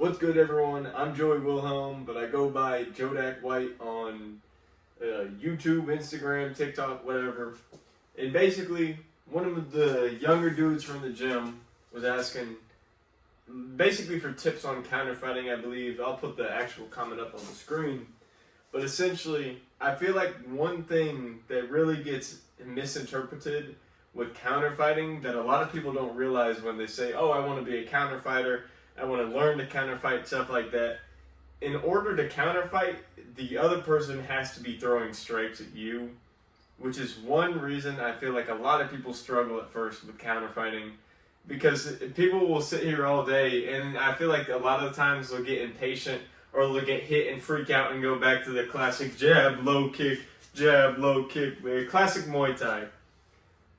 What's good, everyone? I'm Joey Wilhelm, but I go by Jodak White on YouTube, Instagram, TikTok, whatever. And basically, one of the younger dudes from the gym was asking, basically for tips on counterfighting, I believe. I'll put the actual comment up on the screen. But essentially, I feel like one thing that really gets misinterpreted with counterfighting that a lot of people don't realize when they say, oh, I want to be a counterfighter, I want to learn to counterfight, stuff like that. In order to counterfight, the other person has to be throwing strikes at you, which is one reason I feel like a lot of people struggle at first with counterfighting, because people will sit here all day, and I feel like a lot of the times they'll get impatient or they'll get hit and freak out and go back to the classic jab, low kick, the classic Muay Thai.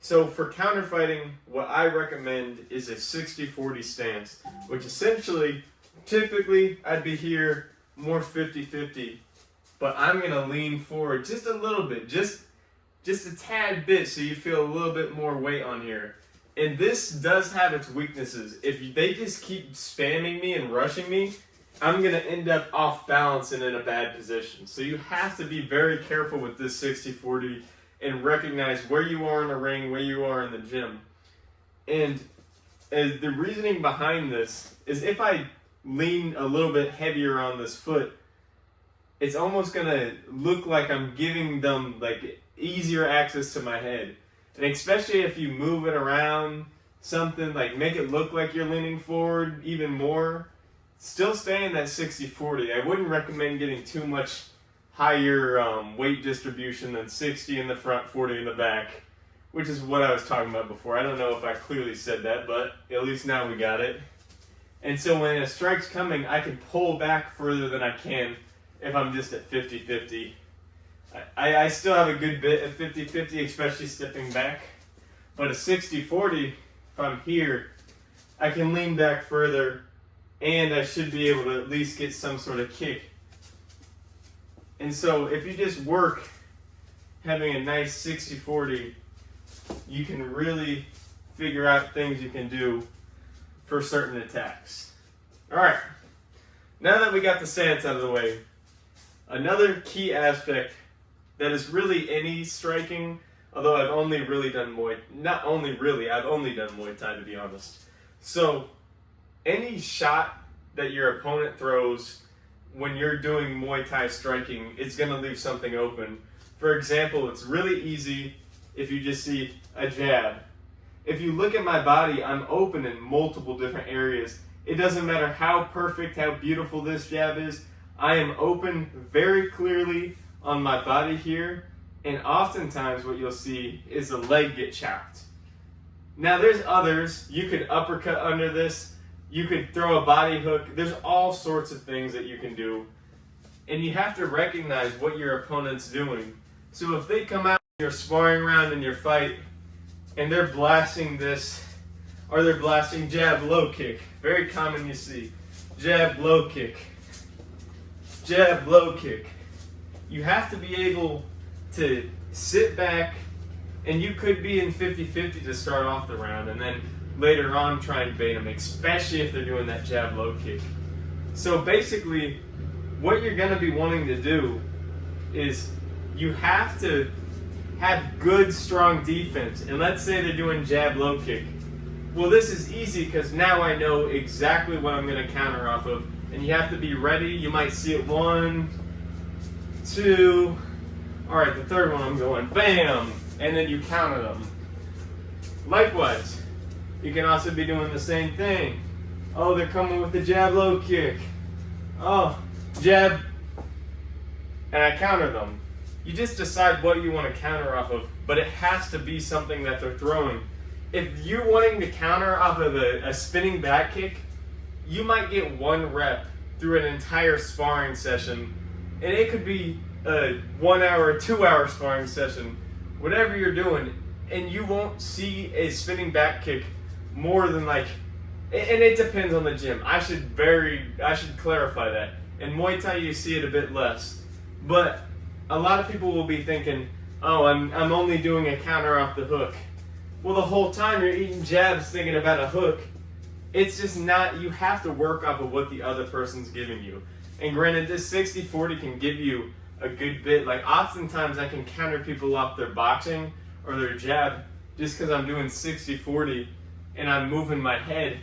So for counterfighting, what I recommend is a 60-40 stance, which essentially, typically, I'd be here more 50-50, but I'm going to lean forward just a little bit, just a tad bit, so you feel a little bit more weight on here. And this does have its weaknesses. If they just keep spamming me and rushing me, I'm going to end up off balance and in a bad position. So you have to be very careful with this 60-40 and recognize where you are in the ring, where you are in the gym. And the reasoning behind this is if I lean a little bit heavier on this foot, it's almost going to look like I'm giving them like easier access to my head. And especially if you move it around something, like make it look like you're leaning forward even more, still stay in that 60-40. I wouldn't recommend getting too much higher weight distribution than 60 in the front, 40 in the back, which is what I was talking about before. I don't know if I clearly said that, but at least now we got it. And so when a strike's coming, I can pull back further than I can if I'm just at 50-50. I still have a good bit at 50-50, especially stepping back. But a 60-40, if I'm here, I can lean back further, and I should be able to at least get some sort of kick. And so if you just work having a nice 60-40, you can really figure out things you can do for certain attacks. Alright, now that we got the stance out of the way, another key aspect that is really any striking, although I've only really done Muay, not only really, I've only done Muay Thai to be honest. So any shot that your opponent throws when you're doing Muay Thai striking, it's going to leave something open. For example, it's really easy if you just see a jab. If you look at my body, I'm open in multiple different areas. It doesn't matter how perfect, how beautiful this jab is. I am open very clearly on my body here, and oftentimes what you'll see is the leg get chopped. Now there's others. You could uppercut under this. You could throw a body hook. There's all sorts of things that you can do. And you have to recognize what your opponent's doing. So if they come out in your sparring round in your fight and they're blasting this, or they're blasting jab, low kick. Very common you see. Jab, low kick. Jab, low kick. You have to be able to sit back, and you could be in 50-50 to start off the round, and then later on try and bait them, especially if they're doing that jab low kick. So basically, what you're going to be wanting to do is you have to have good, strong defense. And let's say they're doing jab low kick. Well, this is easy because now I know exactly what I'm going to counter off of. And you have to be ready. You might see it 1, 2. All right, the third one I'm going, bam. And then you counter them. Likewise, you can also be doing the same thing. Oh, they're coming with the jab low kick. Oh, jab. And I counter them. You just decide what you want to counter off of, but it has to be something that they're throwing. If you're wanting to counter off of a spinning back kick, you might get 1 rep through an entire sparring session, and it could be a 1 hour, 2 hour sparring session, whatever you're doing, and you won't see a spinning back kick more than like, and it depends on the gym. I should clarify that. In Muay Thai, you see it a bit less, but a lot of people will be thinking, oh, I'm only doing a counter off the hook. Well, the whole time you're eating jabs thinking about a hook, it's just not, you have to work off of what the other person's giving you. And granted, this 60-40 can give you a good bit. Like, oftentimes I can counter people off their boxing or their jab just because I'm doing 60-40 and I'm moving my head.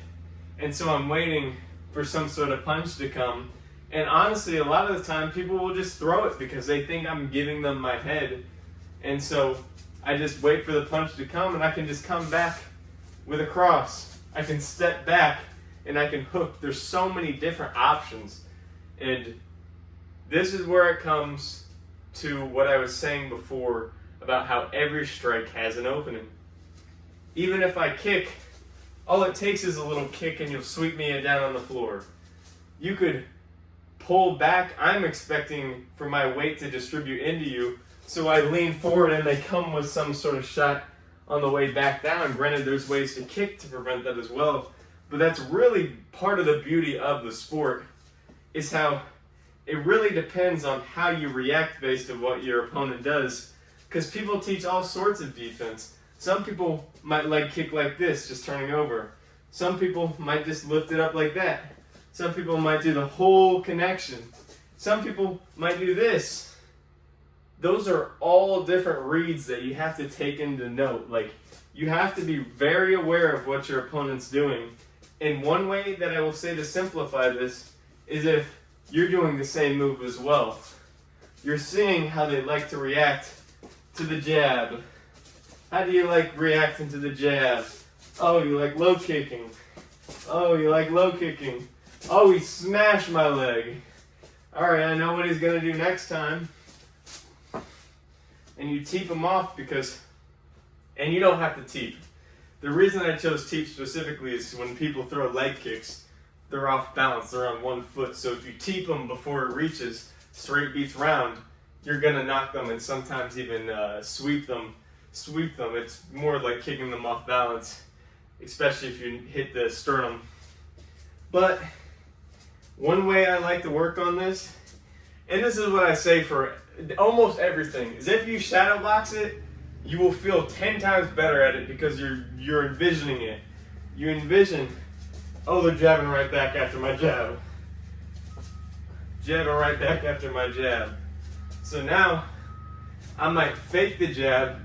And so I'm waiting for some sort of punch to come. And honestly, a lot of the time people will just throw it because they think I'm giving them my head. And so I just wait for the punch to come, and I can just come back with a cross. I can step back and I can hook. There's so many different options. And this is where it comes to what I was saying before about how every strike has an opening. Even if I kick, all it takes is a little kick and you'll sweep me down on the floor. You could pull back. I'm expecting for my weight to distribute into you, so I lean forward and they come with some sort of shot on the way back down. Granted, there's ways to kick to prevent that as well, but that's really part of the beauty of the sport, is how it really depends on how you react based on what your opponent does, because people teach all sorts of defense. Some people might leg kick like this, just turning over. Some people might just lift it up like that. Some people might do the whole connection. Some people might do this. Those are all different reads that you have to take into note. Like, you have to be very aware of what your opponent's doing. And one way that I will say to simplify this is if you're doing the same move as well. You're seeing how they like to react to the jab. How do you like reacting to the jab? Oh, you like low kicking. Oh, you like low kicking. Oh, he smashed my leg. Alright, I know what he's going to do next time. And you teep him off because, and you don't have to teep. The reason I chose teep specifically is when people throw leg kicks, they're off balance, they're on one foot. So if you teep them before it reaches, straight beats round, you're going to knock them and sometimes even sweep them. It's more like kicking them off balance, especially if you hit the sternum. But one way I like to work on this, and this is what I say for almost everything, is if you shadow box it, you will feel 10 times better at it because you're envisioning it. You envision, oh, they're jabbing right back after my jab. Jabbing right back after my jab. So now, I might fake the jab,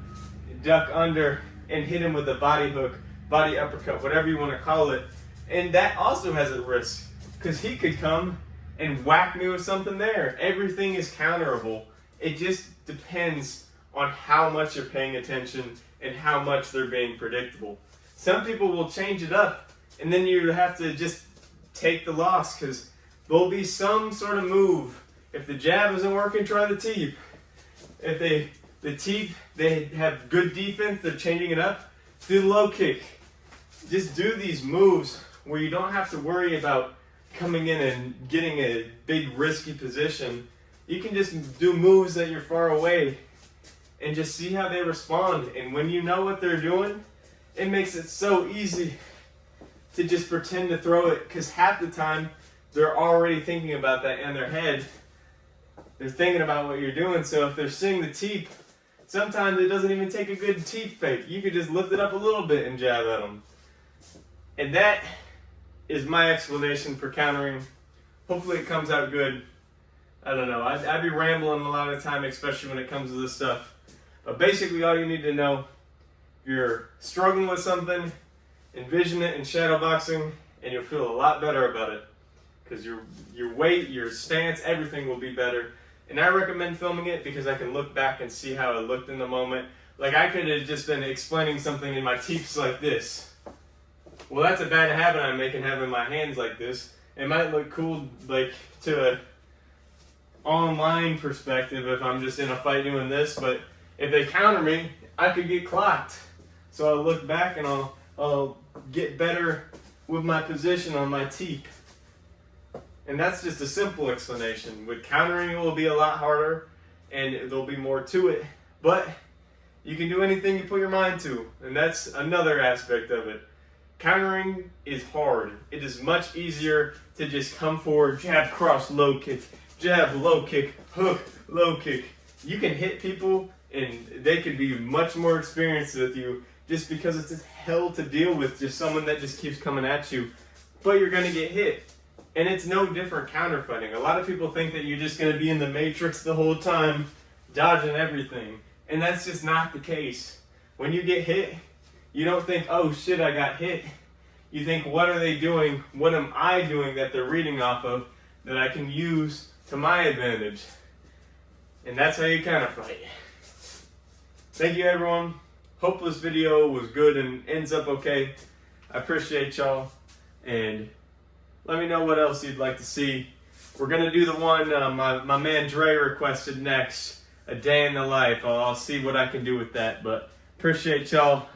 duck under, and hit him with a body hook, body uppercut, whatever you want to call it. And that also has a risk, because he could come and whack me with something there. Everything is counterable. It just depends on how much you're paying attention and how much they're being predictable. Some people will change it up, and then you have to just take the loss, because there'll be some sort of move. If the jab isn't working, try the teep. If the teep, they have good defense, they're changing it up, do the low kick. Just do these moves where you don't have to worry about coming in and getting a big risky position. You can just do moves that you're far away and just see how they respond. And when you know what they're doing, it makes it so easy to just pretend to throw it, because half the time they're already thinking about that in their head. They're thinking about what you're doing. So if they're seeing the teep, sometimes it doesn't even take a good teep fake. You could just lift it up a little bit and jab at them. And that is my explanation for countering. Hopefully it comes out good. I don't know. I'd be rambling a lot of the time, especially when it comes to this stuff. But basically all you need to know, if you're struggling with something, envision it in shadow boxing, and you'll feel a lot better about it. Because your weight, your stance, everything will be better. And I recommend filming it because I can look back and see how it looked in the moment. Like, I could have just been explaining something in my teeps like this. Well, that's a bad habit I'm making, having my hands like this. It might look cool, like, to a online perspective if I'm just in a fight doing this, but if they counter me, I could get clocked. So I'll look back and I'll get better with my position on my teep. And that's just a simple explanation. With countering, it will be a lot harder, and there'll be more to it. But you can do anything you put your mind to, and that's another aspect of it. Countering is hard. It is much easier to just come forward, jab, cross, low kick, jab, low kick, hook, low kick. You can hit people, and they could be much more experienced with you just because it's hell to deal with just someone that just keeps coming at you. but you're going to get hit. And it's no different counterfighting. A lot of people think that you're just going to be in the matrix the whole time, dodging everything. And that's just not the case. When you get hit, you don't think, oh shit, I got hit. You think, what are they doing? What am I doing that they're reading off of that I can use to my advantage? And that's how you counterfight. Thank you, everyone. Hope this video was good and ends up okay. I appreciate y'all. And let me know what else you'd like to see. We're going to do the one my man Dre requested next, a day in the life. I'll see what I can do with that. But appreciate y'all.